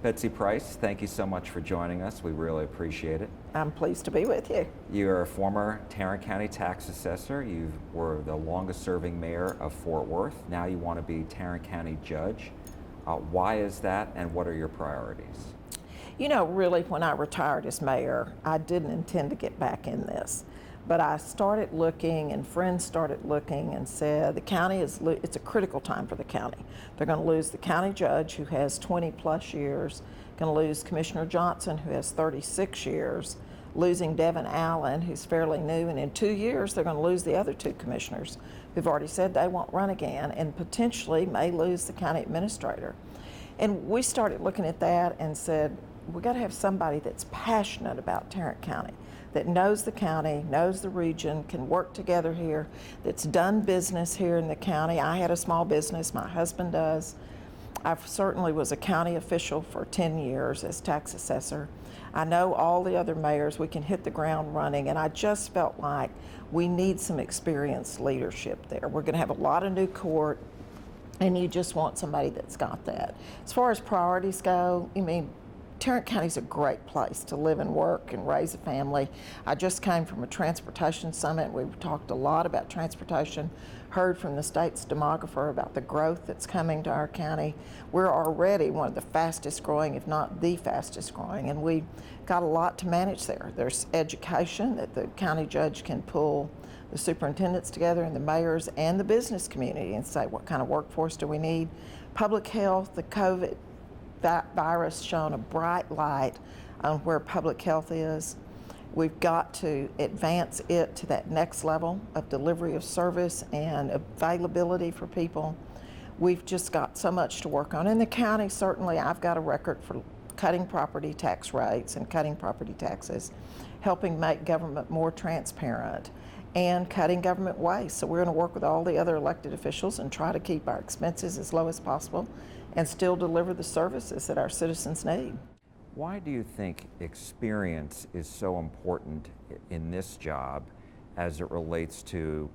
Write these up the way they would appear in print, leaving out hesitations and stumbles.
Betsy Price, thank you so much for joining us. We really appreciate it. I'm pleased to be with you. You're a former Tarrant County tax assessor. You were the longest serving mayor of Fort Worth. Now you want to be Tarrant County judge. Why is that, and what are your priorities? You know, really, when I retired as mayor, I didn't intend to get back in this. But I started looking, and friends started looking, and said the county it's a critical time for the county. They're going to lose the county judge, who has 20 plus years, going to lose Commissioner Johnson, who has 36 years, losing Devin Allen, who's fairly new, and in 2 years they're going to lose the other two commissioners who've already said they won't run again, and potentially may lose the county administrator. And we started looking at that and said, we got to have somebody that's passionate about Tarrant County, that knows the county, knows the region, can work together here, that's done business here in the county. I had a small business, my husband does. I certainly was a county official for 10 years as tax assessor. I know all the other mayors, we can hit the ground running, and I just felt like we need some experienced leadership there. We're going to have a lot of new court, and you just want somebody that's got that. As far as priorities go, Tarrant County's a great place to live and work and raise a family. I just came from a transportation summit. We talked a lot about transportation, heard from the state's demographer about the growth that's coming to our county. We're already one of the fastest growing, if not the fastest growing, and we got a lot to manage there. There's education that the county judge can pull the superintendents together and the mayors and the business community and say, what kind of workforce do we need? Public health, the COVID virus shone a bright light on where public health is. We've got to advance it to that next level of delivery of service and availability for people. We've just got so much to work on. In the county, certainly I've got a record for cutting property tax rates and cutting property taxes, helping make government more transparent, and cutting government waste. So we're going to work with all the other elected officials and try to keep our expenses as low as possible and still deliver the services that our citizens need. Why do you think experience is so important in this job as it relates to,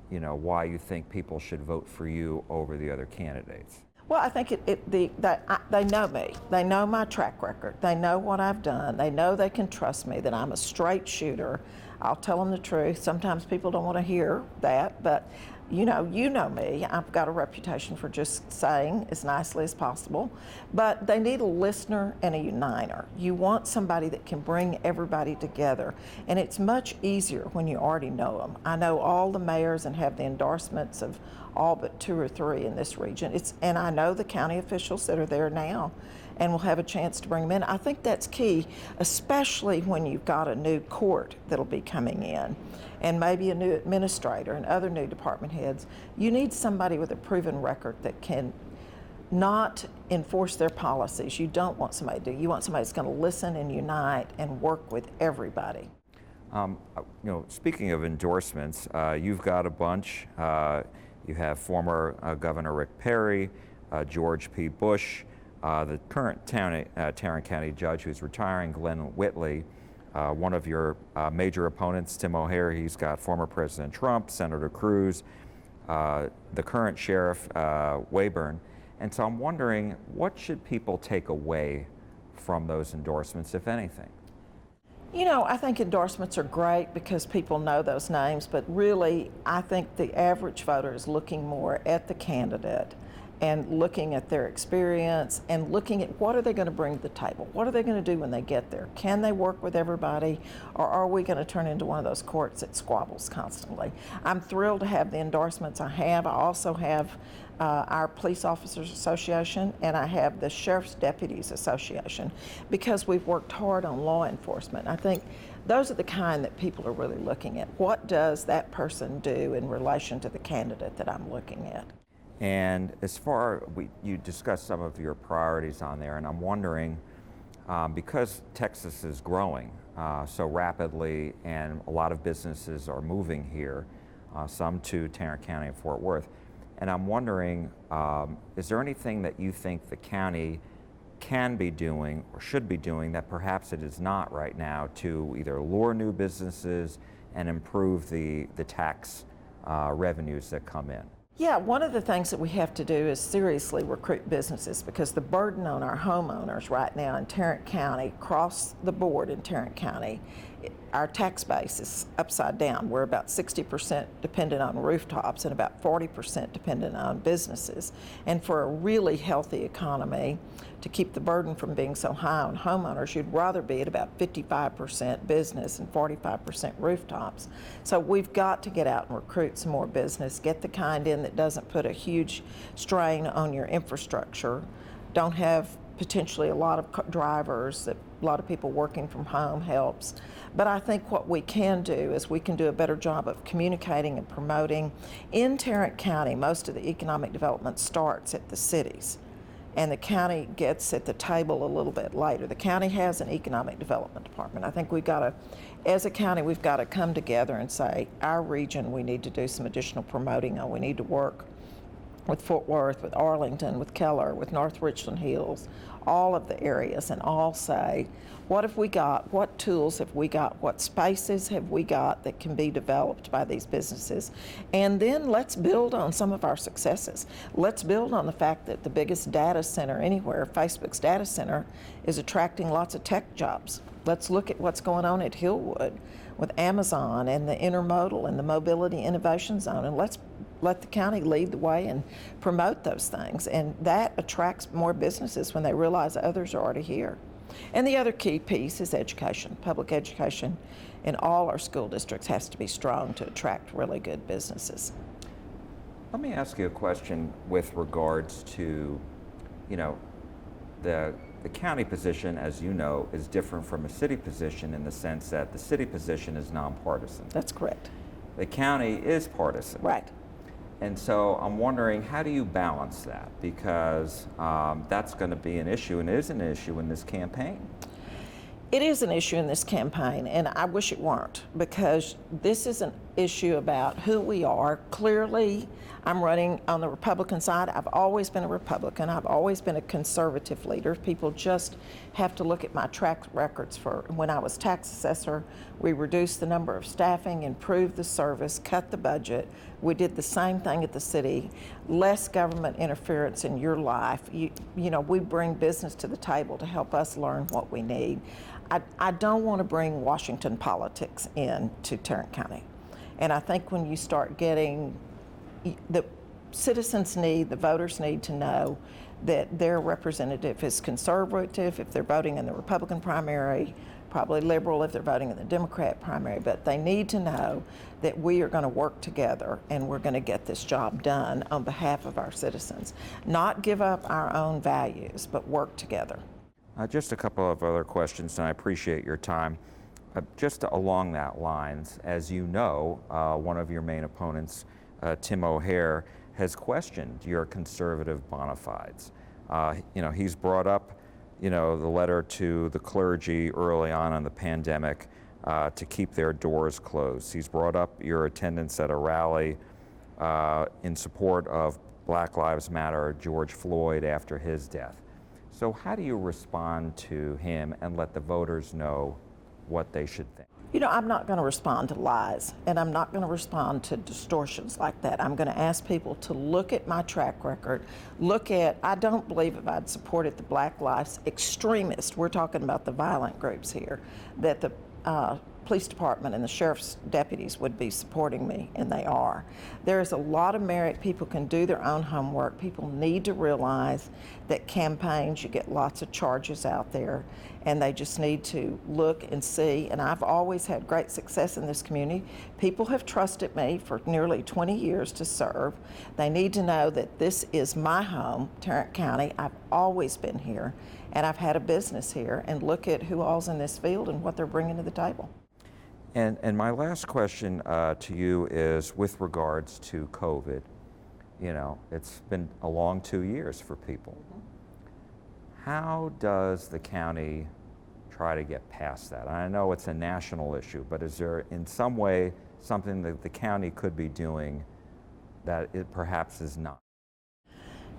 why you think people should vote for you over the other candidates? Well, I think they know me. They know my track record. They know what I've done. They know they can trust me, that I'm a straight shooter. I'll tell them the truth. Sometimes people don't want to hear that, but you know me. I've got a reputation for just saying as nicely as possible. But they need a listener and a uniter. You want somebody that can bring everybody together. And it's much easier when you already know them. I know all the mayors and have the endorsements of all but 2 or 3 in this region. And I know the county officials that are there now, and we'll have a chance to bring them in. I think that's key, especially when you've got a new court that'll be coming in, and maybe a new administrator and other new department heads. You need somebody with a proven record that can not enforce their policies. You don't want somebody to do. You want somebody that's going to listen and unite and work with everybody. Speaking of endorsements, you've got a bunch. You have former Governor Rick Perry, George P. Bush, the current Tarrant County judge who's retiring, Glenn Whitley. One of your major opponents, Tim O'Hara, he's got former President Trump, Senator Cruz, the current Sheriff Wayburn. And so I'm wondering, what should people take away from those endorsements, if anything? I think endorsements are great because people know those names, but really, I think the average voter is looking more at the candidate and looking at their experience and looking at what are they going to bring to the table? What are they going to do when they get there? Can they work with everybody, or are we going to turn into one of those courts that squabbles constantly? I'm thrilled to have the endorsements I have. I also have our Police Officers Association, and I have the Sheriff's Deputies Association, because we've worked hard on law enforcement. I think those are the kind that people are really looking at. What does that person do in relation to the candidate that I'm looking at? And as you discussed some of your priorities on there, and I'm wondering, because Texas is growing so rapidly and a lot of businesses are moving here, some to Tarrant County and Fort Worth, and I'm wondering, is there anything that you think the county can be doing or should be doing that perhaps it is not right now to either lure new businesses and improve the tax revenues that come in? Yeah, one of the things that we have to do is seriously recruit businesses because the burden on our homeowners right now in Tarrant County, across the board in Tarrant County, our tax base is upside down. We're about 60% dependent on rooftops and about 40% dependent on businesses. And for a really healthy economy, to keep the burden from being so high on homeowners, you'd rather be at about 55% business and 45% rooftops. So we've got to get out and recruit some more business, get the kind in that doesn't put a huge strain on your infrastructure, don't have potentially a lot of drivers, that a lot of people working from home helps. But I think what we can do is we can do a better job of communicating and promoting. In Tarrant County, most of the economic development starts at the cities, and the county gets at the table a little bit later. The county has an economic development department. I think we've got to, as a county, we've got to come together and say, our region, we need to do some additional promoting on. We need to work with Fort Worth, with Arlington, with Keller, with North Richland Hills, all of the areas, and all say, what have we got? What tools have we got? What spaces have we got that can be developed by these businesses? And then let's build on some of our successes. Let's build on the fact that the biggest data center anywhere, Facebook's data center, is attracting lots of tech jobs. Let's look at what's going on at Hillwood with Amazon and the intermodal and the mobility innovation zone, and let's let the county lead the way and promote those things. And that attracts more businesses when they realize others are already here. And the other key piece is education. Public education in all our school districts has to be strong to attract really good businesses. Let me ask you a question with regards to, the county position, as you know, is different from a city position in the sense that the city position is nonpartisan. That's correct. The county is partisan. Right. And so I'm wondering, how do you balance that? Because that's going to be an issue, and it is an issue in this campaign. It is an issue in this campaign, and I wish it weren't, because this is an issue about who we are. Clearly, I'm running on the Republican side. I've always been a Republican. I've always been a conservative leader. People just have to look at my track records. For when I was tax assessor, we reduced the number of staffing, improved the service, cut the budget. We did the same thing at the city. Less government interference in your life. We bring business to the table to help us learn what we need. I don't want to bring Washington politics into Tarrant County. And I think when you start getting, the citizens need, the voters need to know that their representative is conservative if they're voting in the Republican primary, probably liberal if they're voting in the Democrat primary, but they need to know that we are going to work together and we're going to get this job done on behalf of our citizens. Not give up our own values, but work together. Just a couple of other questions, and I appreciate your time. Just along that lines, as you know, one of your main opponents, Tim OHara, has questioned your conservative bona fides. He's brought up, the letter to the clergy early on in the pandemic to keep their doors closed. He's brought up your attendance at a rally in support of Black Lives Matter, George Floyd, after his death. So how do you respond to him and let the voters know what they should think? I'm not going to respond to lies, and I'm not going to respond to distortions like that. I'm going to ask people to look at my track record, I don't believe if I'd supported the Black Lives extremists, we're talking about the violent groups here, that the police department and the sheriff's deputies would be supporting me, and they are. There is a lot of merit. People can do their own homework. People need to realize that campaigns, you get lots of charges out there, and they just need to look and see. And I've always had great success in this community. People have trusted me for nearly 20 years to serve. They need to know that this is my home, Tarrant County. I've always been here, and I've had a business here, and look at who all's in this field and what they're bringing to the table. And my last question to you is with regards to COVID. It's been a long 2 years for people. Mm-hmm. How does the county try to get past that? I know it's a national issue, but is there in some way something that the county could be doing that it perhaps is not?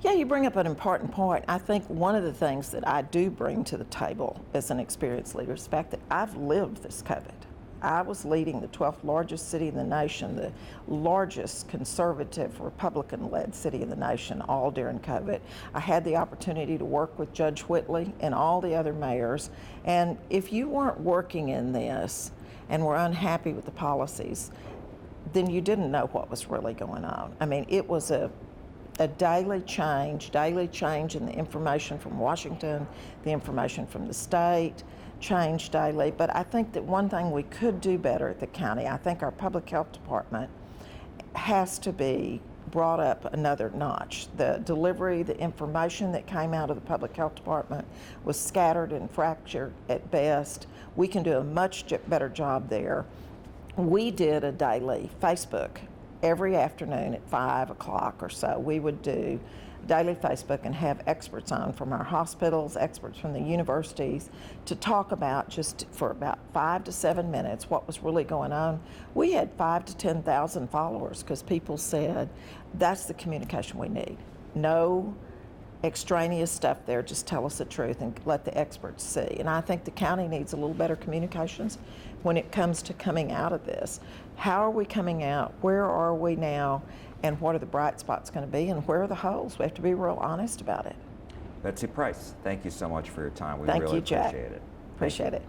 Yeah, you bring up an important point. I think one of the things that I do bring to the table as an experienced leader is the fact that I've lived this COVID. I was leading the 12th largest city in the nation, the largest conservative Republican-led city in the nation, all during COVID. I had the opportunity to work with Judge Whitley and all the other mayors. And if you weren't working in this and were unhappy with the policies, then you didn't know what was really going on. I mean, it was a daily change in the information from Washington, the information from the state, changed daily. But I think that one thing we could do better at the county, I think our public health department has to be brought up another notch. The delivery, the information that came out of the public health department was scattered and fractured at best. We can do a much better job there. We did a daily Facebook every afternoon at 5 o'clock or so. We would do daily Facebook and have experts on from our hospitals, experts from the universities, to talk about just for about 5 to 7 minutes what was really going on. We had 5,000 to 10,000 followers because people said that's the communication we need. No extraneous stuff there, just tell us the truth and let the experts see. And I think the county needs a little better communications when it comes to coming out of this. How are we coming out? Where are we now? And what are the bright spots going to be? And where are the holes? We have to be real honest about it. Betsy Price, thank you so much for your time. We Thank really you, Jack. appreciate it. Appreciate it.